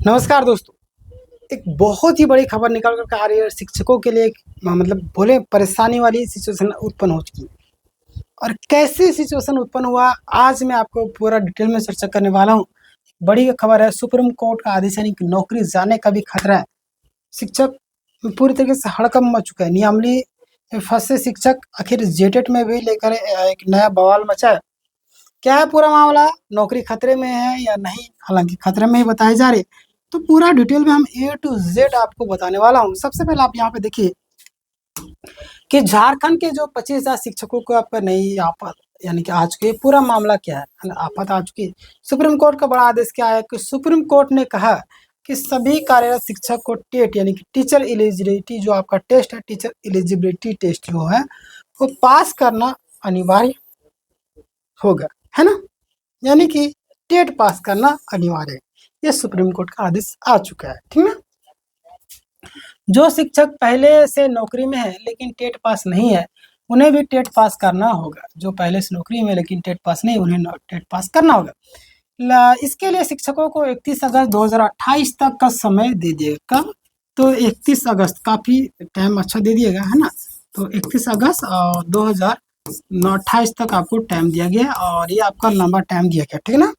नमस्कार दोस्तों। एक बहुत ही बड़ी खबर निकल कर के आ रही है शिक्षकों के लिए। एक मतलब बोले परेशानी वाली सिचुएशन उत्पन्न हो चुकी है। और कैसे सिचुएशन उत्पन्न हुआ, आज मैं आपको पूरा डिटेल में चर्चा करने वाला हूँ। बड़ी खबर है, सुप्रीम कोर्ट का आदेश यानी कि नौकरी जाने का भी खतरा है। शिक्षक पूरी तरीके से हड़कंप मच चुका है। नियमावली में फंसे शिक्षक आखिर जेटेट में भी लेकर एक नया बवाल मचा है। क्या है पूरा मामला, नौकरी खतरे में है या नहीं? हालांकि खतरे में ही बताए जा रहे, तो पूरा डिटेल में हम ए टू जेड आपको बताने वाला हूँ। सबसे पहले आप यहाँ पे देखिए कि झारखंड के जो 25,000 शिक्षकों को आपका नई आफत यानी कि आ चुकी है। पूरा मामला क्या है ना, आफत आ चुकी है। सुप्रीम कोर्ट का बड़ा आदेश क्या है कि सुप्रीम कोर्ट ने कहा कि सभी कार्यरत शिक्षक को टेट यानी कि टीचर एलिजिबिलिटी, जो आपका टेस्ट है, टीचर एलिजिबिलिटी टेस्ट जो है, वो पास करना अनिवार्य होगा, है ना। यानी कि टेट पास करना अनिवार्य है। ये सुप्रीम कोर्ट का आदेश आ चुका है, ठीक है। जो शिक्षक पहले से नौकरी में है लेकिन टेट पास नहीं है, उन्हें भी टेट पास करना होगा। जो पहले से नौकरी में लेकिन टेट पास नहीं, उन्हें टेट पास करना होगा। इसके लिए शिक्षकों को 31 अगस्त 2028 तक का समय दे दिएगा। कब? तो 31 अगस्त, काफ़ी टाइम अच्छा दे दिएगा, है ना। तो 31 अगस्त और 2028 तक आपको टाइम दिया गया है और ये आपका लंबा टाइम दिया गया, ठीक है ना।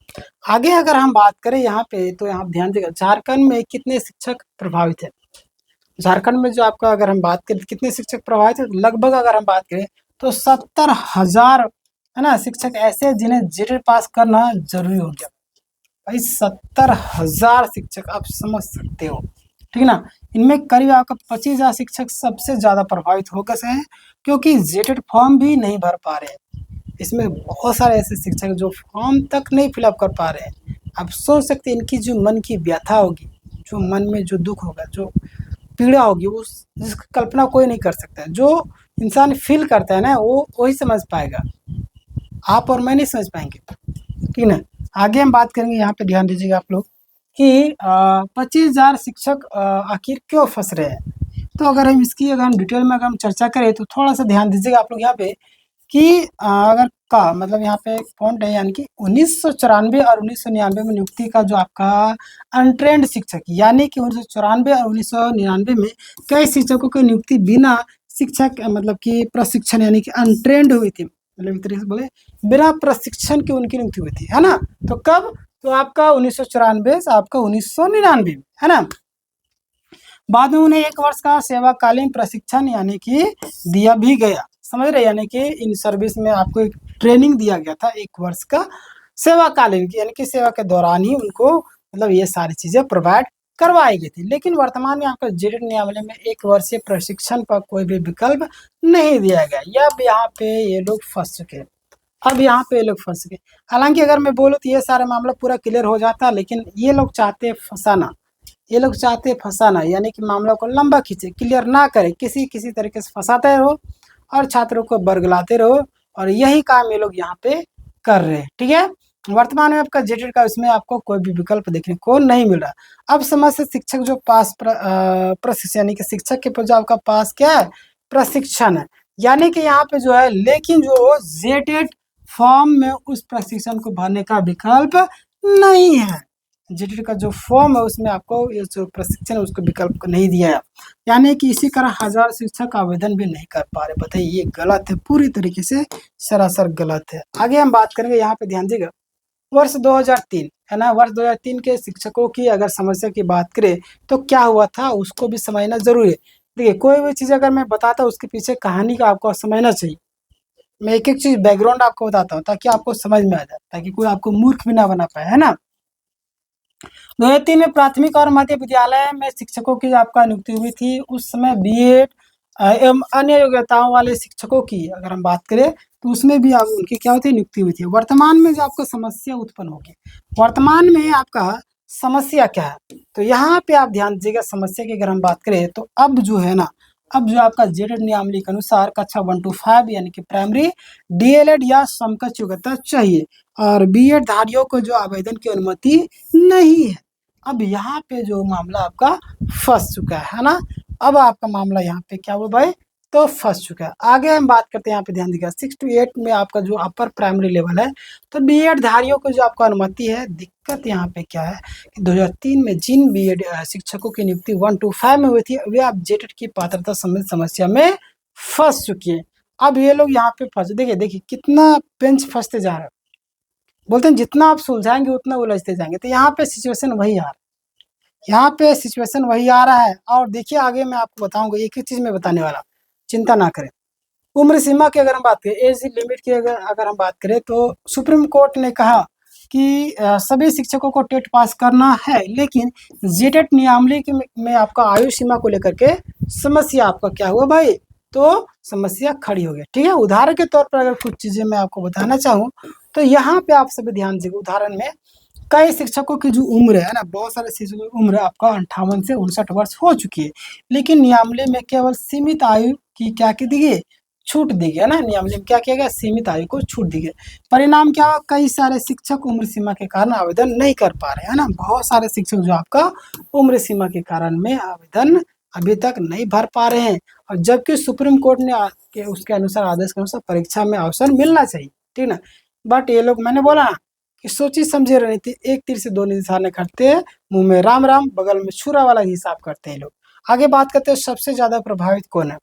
आगे अगर हम बात करें यहाँ पे, तो यहाँ ध्यान देगा झारखंड में कितने शिक्षक प्रभावित है। झारखंड में जो आपका अगर हम बात करें कितने शिक्षक प्रभावित है, लगभग अगर हम बात करें तो 70,000, है ना, शिक्षक ऐसे जिन्हें जेटेट पास करना जरूरी हो गया। भाई 70,000 शिक्षक, आप समझ सकते हो, ठीक है ना। इनमें करीब आपका 25,000 शिक्षक सबसे ज्यादा प्रभावित होकर से हैं, क्योंकि जेटेड फॉर्म भी नहीं भर पा रहे हैं। इसमें बहुत सारे ऐसे शिक्षक जो फॉर्म तक नहीं फिलअप कर पा रहे हैं। आप सोच सकते हैं इनकी जो मन की व्यथा होगी, जो मन में जो दुख होगा, जो पीड़ा होगी, उस जिसकी कल्पना कोई नहीं कर सकता। जो इंसान फील करता है ना, वो वही समझ पाएगा। आप और मैं नहीं समझ पाएंगे, ठीक है ना। आगे हम बात करेंगे, यहाँ पे ध्यान दीजिएगा आप लोग कि 25,000 शिक्षक आखिर क्यों फंस रहे हैं। तो अगर हम डिटेल में अगर हम चर्चा करें तो थोड़ा सा ध्यान दीजिएगा आप लोग यहाँ पे कि अगर का मतलब यहाँ पे पॉइंट है, यानी कि 1994 और 1999 में नियुक्ति का जो आपका अनट्रेंड शिक्षक, यानी कि 1994 और 1999 में कई शिक्षकों की नियुक्ति बिना शिक्षक मतलब कि प्रशिक्षण यानी कि अनट्रेंड हुई थी। मतलब एक तरीके से बोले बिना प्रशिक्षण की उनकी नियुक्ति हुई थी, है ना। तो कब? तो आपका 1994 से आपका 1999, है ना। बाद में उन्हें 1 वर्ष का सेवाकालीन प्रशिक्षण यानी कि दिया भी गया, समझ रहे। यानी कि इन सर्विस में आपको एक ट्रेनिंग दिया गया था 1 वर्ष का सेवाकालीन, यानी कि सेवा के दौरान ही उनको मतलब ये सारी चीजें प्रोवाइड करवाई गई थी। लेकिन वर्तमान में आपका जेटेट नियमावली में 1 वर्षीय प्रशिक्षण पर कोई भी विकल्प नहीं दिया गया। अब यहाँ पे ये लोग फंस चुके हैं। अब यहाँ पे ये लोग फंस गए। हालांकि अगर मैं बोलूँ तो ये सारा मामला पूरा क्लियर हो जाता, लेकिन ये लोग चाहते हैं फंसाना। ये लोग चाहते हैं फंसाना, यानी कि मामला को लंबा खींचे, क्लियर ना करे, किसी किसी तरीके से फंसाते रहो और छात्रों को बरगलाते रहो। और यही काम ये लोग यहाँ पे कर रहे हैं, ठीक है। वर्तमान में आपका जेटेट का इसमें आपको कोई भी विकल्प देखने को नहीं मिल रहा। अब समझ शिक्षक जो पास प्रशिक्षण यानी कि शिक्षक के जो आपका पास क्या है, प्रशिक्षण है, यानी कि यहाँ पे जो है, लेकिन जो जेटेट फॉर्म में उस प्रशिक्षण को भरने का विकल्प नहीं है। जेटेट का जो फॉर्म है उसमें आपको ये जो प्रशिक्षण है उसको विकल्प नहीं दिया है। यानी कि इसी तरह 1000 शिक्षक आवेदन भी नहीं कर पा रहे। बताइए, ये गलत है, पूरी तरीके से सरासर गलत है। आगे हम बात करेंगे, यहाँ पे ध्यान दीजिएगा वर्ष 2003, है ना। वर्ष 2003 के शिक्षकों की अगर समस्या की बात करें तो क्या हुआ था उसको भी समझना जरूरी है। देखिए, कोई भी चीज़ अगर मैं बताता हूँ उसके पीछे कहानी का आपको समझना चाहिए। मैं एक एक चीज बैकग्राउंड आपको बताता हूँ ताकि आपको समझ में आ जाए, ताकि कोई आपको मूर्ख भी ना बना पाए, है ना। 2003 में प्राथमिक और मध्य विद्यालय में शिक्षकों की आपका नियुक्ति हुई थी। उस समय बीएड एवं अन्य योग्यताओं वाले शिक्षकों की अगर हम बात करें तो उसमें भी आप उनकी क्या होती है, नियुक्ति हुई थी। वर्तमान में जो आपको समस्या उत्पन्न होगी, वर्तमान में आपका समस्या क्या है, तो यहाँ पे आप ध्यान दीजिएगा। समस्या की अगर हम बात करें तो अब जो है ना, अब जो आपका जेटेट नियमावली के अनुसार कक्षा 1 to 5 यानी कि प्राइमरी, डीएलएड या समकक्ष योग्यता चाहिए और बीएड धारियों को जो आवेदन की अनुमति नहीं है। अब यहाँ पे जो मामला आपका फंस चुका है ना। अब आपका मामला यहाँ पे क्या हुआ भाई, तो फंस चुका है। आगे हम बात करते हैं, यहाँ पे ध्यान दीजिएगा 6 to 8 में आपका जो अपर प्राइमरी लेवल है, तो बीएड धारियों को जो आपको अनुमति है, दिक्कत यहाँ पे क्या है कि 2003 में जिन बीएड शिक्षकों की नियुक्ति 1 to 5 में हुई थी, वे आप जेटेट की पात्रता संबंधित समस्या में फंस चुकी है। अब ये लोग यहाँ पे फंस, देखिए कितना बेंच फंसते जा रहा है। बोलते हैं जितना आप सुलझाएंगे उतना उलझते जाएंगे। तो यहाँ पे सिचुएशन वही आ रहा है, यहाँ पे सिचुएशन वही आ रहा है। और देखिए आगे मैं आपको बताऊंगा, एक ही चीज में बताने वाला, चिंता ना करें। उम्र सीमा की अगर हम बात करें, एज लिमिट की अगर हम बात करें, तो सुप्रीम कोर्ट ने कहा कि सभी शिक्षकों को टेट पास करना है, लेकिन जेटेट नियमावली में आपका आयु सीमा को लेकर के समस्या आपका क्या हुआ भाई, तो समस्या खड़ी हो गई। ठीक है, उदाहरण के तौर पर अगर कुछ चीजें मैं आपको बताना चाहूँ, तो यहाँ पे आप सभी ध्यान दीजिए। उदाहरण में कई शिक्षकों की जो उम्र है ना, बहुत सारे शिक्षकों की उम्र आपका 58 से 59 वर्ष हो चुकी है, लेकिन नियमावली में केवल सीमित आयु की क्या की दी गई, छूट दी गई है ना। नियमावली में क्या किया गया, सीमित आयु को छूट दी गई। परिणाम क्या हुआ, कई सारे शिक्षक उम्र सीमा के कारण आवेदन नहीं कर पा रहे हैं ना। बहुत सारे शिक्षक जो आपका उम्र सीमा के कारण में आवेदन अभी तक नहीं भर पा रहे हैं, और जबकि सुप्रीम कोर्ट ने उसके अनुसार, आदेश के अनुसार परीक्षा में अवसर मिलना चाहिए, ठीक ना। बट ये लोग, मैंने बोला कि सोची समझे रणनीति, एक तीर से दो निशाने करते हैं, मुंह में राम राम बगल में छुरा वाला हिसाब करते हैं लोग। आगे बात करते हैं सबसे ज्यादा प्रभावित कौन है।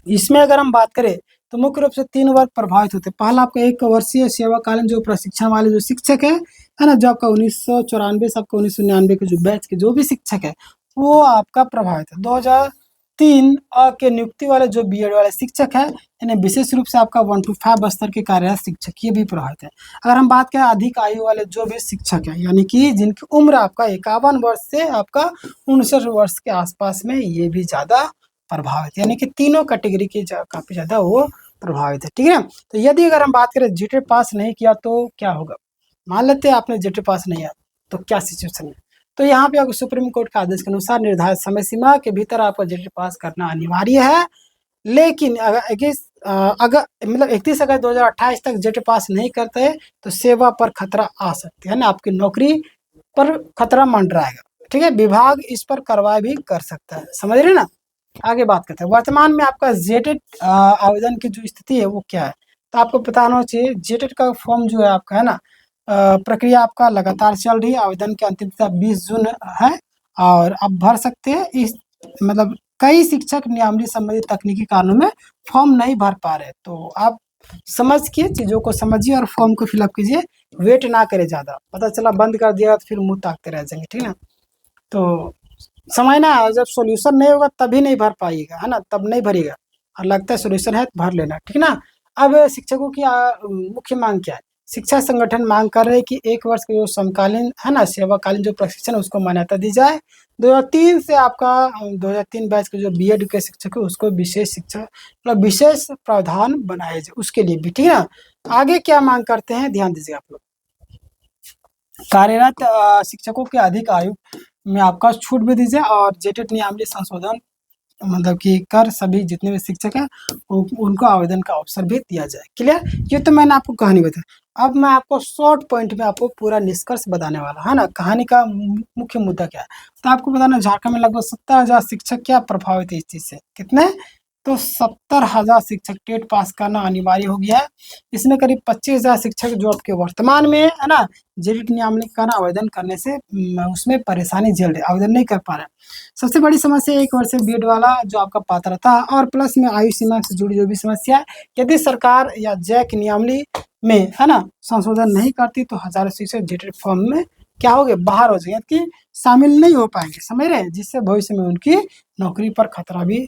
इसमें अगर हम बात करें तो मुख्य रूप से 3 वर्ग प्रभावित होते हैं। पहला आपका 1 वर्षीय सेवाकालीन जो प्रशिक्षण वाले जो शिक्षक है ना, जो आपका 1994 से आपका 1999 के जो बैच के जो भी शिक्षक है, वो आपका प्रभावित है। 2003 के नियुक्ति वाले जो बीएड वाले शिक्षक है, यानी विशेष रूप से आपका 1 to 5 स्तर के कार्यरत शिक्षक, ये भी प्रभावित है। अगर हम बात करें अधिक आयु वाले जो भी शिक्षक है, यानी कि जिनकी उम्र आपका 51 वर्ष से आपका 59 वर्ष के आसपास में, ये भी ज्यादा प्रभावित, यानी कि तीनों कैटेगरी के काफी ज्यादा वो प्रभावित है। ठीक है, तो यदि अगर हम बात करें जेटेट पास नहीं किया तो क्या होगा। मान लेते हैं आपने जेटेट पास नहीं किया, तो क्या सिचुएशन है। तो यहाँ पे आपको सुप्रीम कोर्ट के आदेश के अनुसार निर्धारित समय सीमा के भीतर आपको जेटेट पास करना अनिवार्य है, लेकिन अगर 31 अगस्त 2028 तक जेटेट पास नहीं करते तो सेवा पर खतरा आ सकती है ना, आपकी नौकरी पर खतरा मंडराएगा। ठीक है, विभाग इस पर कार्रवाई भी कर सकता है, समझ रहे ना। आगे बात करते हैं, वर्तमान में आपका जेटेट आवेदन की जो स्थिति है वो क्या है। तो आपको पता होना चाहिए, जेटेट का फॉर्म जो है आपका है ना, प्रक्रिया आपका लगातार चल रही है। आवेदन की अंतिम तिथि 20 जून है, और आप भर सकते हैं। इस मतलब कई शिक्षक नियमावली संबंधित तकनीकी कारणों में फॉर्म नहीं भर पा रहे, तो आप समझ के चीजों को समझिए और फॉर्म को फिलअप कीजिए, वेट ना करे ज्यादा। पता चला बंद कर दिया तो फिर मुंह ताकते रह जाएंगे, ठीक है ना। तो समय ना, जब सॉल्यूशन नहीं होगा तभी नहीं भर पाइएगा, है ना, तब नहीं भरेगा, और लगता है सॉल्यूशन है तो भर लेना, ठीक है ना। अब शिक्षकों की मुख्य मांग क्या है। शिक्षा संगठन मांग कर रहे हैं कि 1 वर्ष के जो समकालीन है ना, सेवाकालीन जो प्रशिक्षण है उसको मान्यता दी जाए। 2003 से आपका 2003 बैच के जो बीएड के शिक्षक है उसको विशेष शिक्षा मतलब विशेष प्रावधान बनाए जाए, उसके लिए भी, ठीक है ना। आगे क्या मांग करते हैं, ध्यान दीजिए आप लोग। कार्यरत शिक्षकों के अधिक आयु में आपका छूट भी दीजिए, और जेटेट नियमावली संशोधन मतलब कि कर सभी जितने भी शिक्षक हैं उनको आवेदन का अवसर भी दिया जाए। क्लियर, ये तो मैंने आपको कहानी बताई। अब मैं आपको शॉर्ट पॉइंट में आपको पूरा निष्कर्ष बताने वाला है ना, कहानी का मुख्य मुद्दा क्या है। तो आपको बताना, झारखंड में लगभग 70,000 शिक्षक क्या प्रभावित है इस चीज से, कितने, तो 70,000 शिक्षक टेट पास करना अनिवार्य हो गया है। इसमें करीब 25,000 शिक्षक जो आपके वर्तमान में है ना, जेटेट नियमावली का आवेदन करने से उसमें परेशानी झेल रहे, आवेदन नहीं कर पा रहे। सबसे बड़ी समस्या 1 वर्ष बीएड वाला जो आपका पात्रता और प्लस में आयु सीमा से जुड़ी जो भी समस्या है, यदि सरकार या जैक नियमावली में है ना संशोधन नहीं करती तो हजारों शिक्षक जेटेट फॉर्म में क्या हो गए, बाहर हो जाएंगे, कि शामिल नहीं हो पाएंगे, समझ रहे हैं, जिससे भविष्य में उनकी नौकरी पर खतरा भी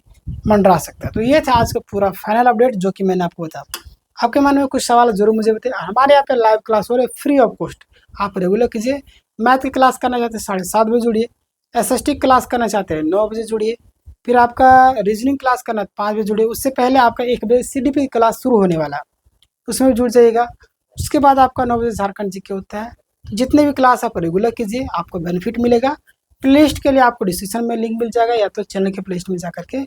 मंडरा सकता है। तो ये था आज का पूरा फाइनल अपडेट जो कि मैंने आपको बताया। आपके मन में कुछ सवाल जरूर मुझे बताइए। हमारे यहाँ पे लाइव क्लास हो रही है फ्री ऑफ कॉस्ट, आप रेगुलर कीजिए। मैथ की क्लास करना चाहते हैं 7:30 बजे जुड़िए, एसएसटी क्लास करना चाहते हैं 9 बजे जुड़िए, फिर आपका रीजनिंग क्लास करना 5 बजे जुड़िए। उससे पहले आपका 1 बजे सीडीपी क्लास शुरू होने वाला है, उसमें जुड़ जाइएगा। उसके बाद आपका 9 बजे झारखंड जीके होता है। जितने भी क्लास आप रेगुलर कीजिए, आपको बेनिफिट मिलेगा। प्लेलिस्ट के लिए आपको डिस्क्रिप्शन में लिंक मिल जाएगा, या तो चैनल के प्लेलिस्ट में जाकर के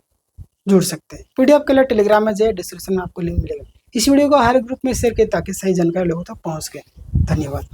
जुड़ सकते हैं। पीडीएफ के लिए टेलीग्राम में जाइए, डिस्क्रिप्शन में आपको लिंक मिलेगा। इस वीडियो को हर ग्रुप में शेयर किए ताकि सही जानकारी लोगों तक पहुंच सके। धन्यवाद।